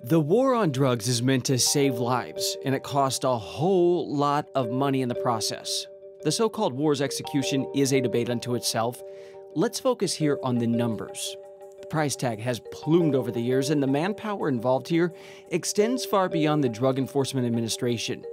The war on drugs is meant to save lives, and it costs a whole lot of money in the process. The so-called war's execution is a debate unto itself. Let's focus here on the numbers. The price tag has plumed over the years, and the manpower involved here extends far beyond the Drug Enforcement Administration.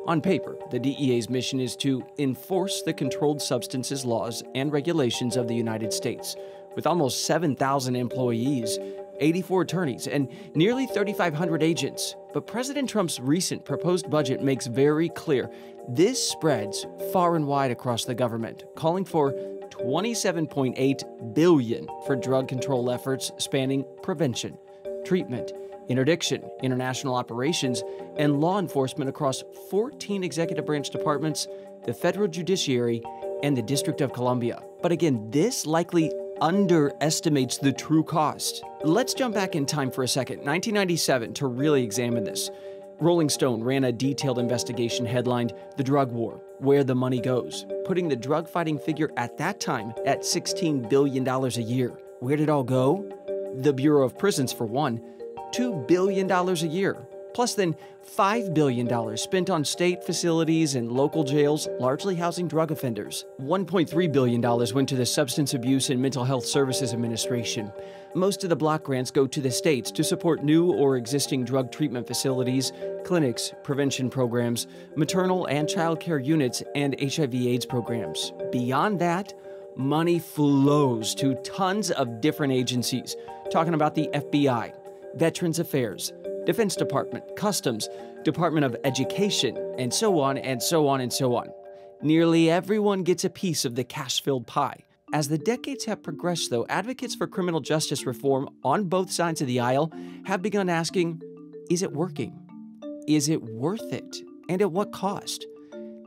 On paper, the DEA's mission is to enforce the controlled substances laws and regulations of the United States. With almost 7,000 employees, 84 attorneys, and nearly 3,500 agents. But President Trump's recent proposed budget makes very clear this spreads far and wide across the government, calling for $27.8 billion for drug control efforts spanning prevention, treatment, interdiction, international operations, and law enforcement across 14 executive branch departments, the federal judiciary, and the District of Columbia. But again, this likely underestimates the true cost. Let's jump back in time for a second, 1997, to really examine this. Rolling Stone ran a detailed investigation headlined "The Drug War: Where the Money Goes," putting the drug fighting figure at that time at $16 billion a year. Where did it all go? The Bureau of Prisons, for one, $2 billion a year. Plus then $5 billion spent on state facilities and local jails, largely housing drug offenders. $1.3 billion went to the Substance Abuse and Mental Health Services Administration. Most of the block grants go to the states to support new or existing drug treatment facilities, clinics, prevention programs, maternal and child care units, and HIV/AIDS programs. Beyond that, money flows to tons of different agencies, talking about the FBI, Veterans Affairs, Defense Department, Customs, Department of Education, and so on and so on and so on. Nearly everyone gets a piece of the cash-filled pie. As the decades have progressed, though, advocates for criminal justice reform on both sides of the aisle have begun asking, is it working? Is it worth it? And at what cost?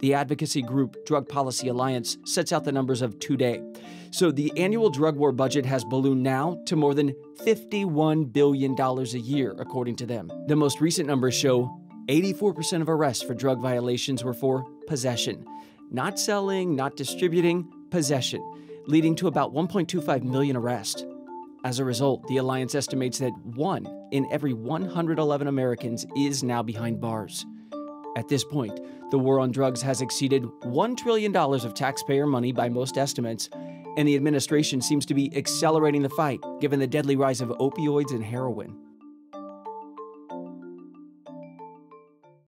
The advocacy group Drug Policy Alliance sets out the numbers of today. So the annual drug war budget has ballooned now to more than $51 billion a year, according to them. The most recent numbers show 84% of arrests for drug violations were for possession. Not selling, not distributing, possession, leading to about 1.25 million arrests. As a result, the Alliance estimates that 1 in every 111 Americans is now behind bars. At this point, the war on drugs has exceeded $1 trillion of taxpayer money by most estimates, and the administration seems to be accelerating the fight, given the deadly rise of opioids and heroin.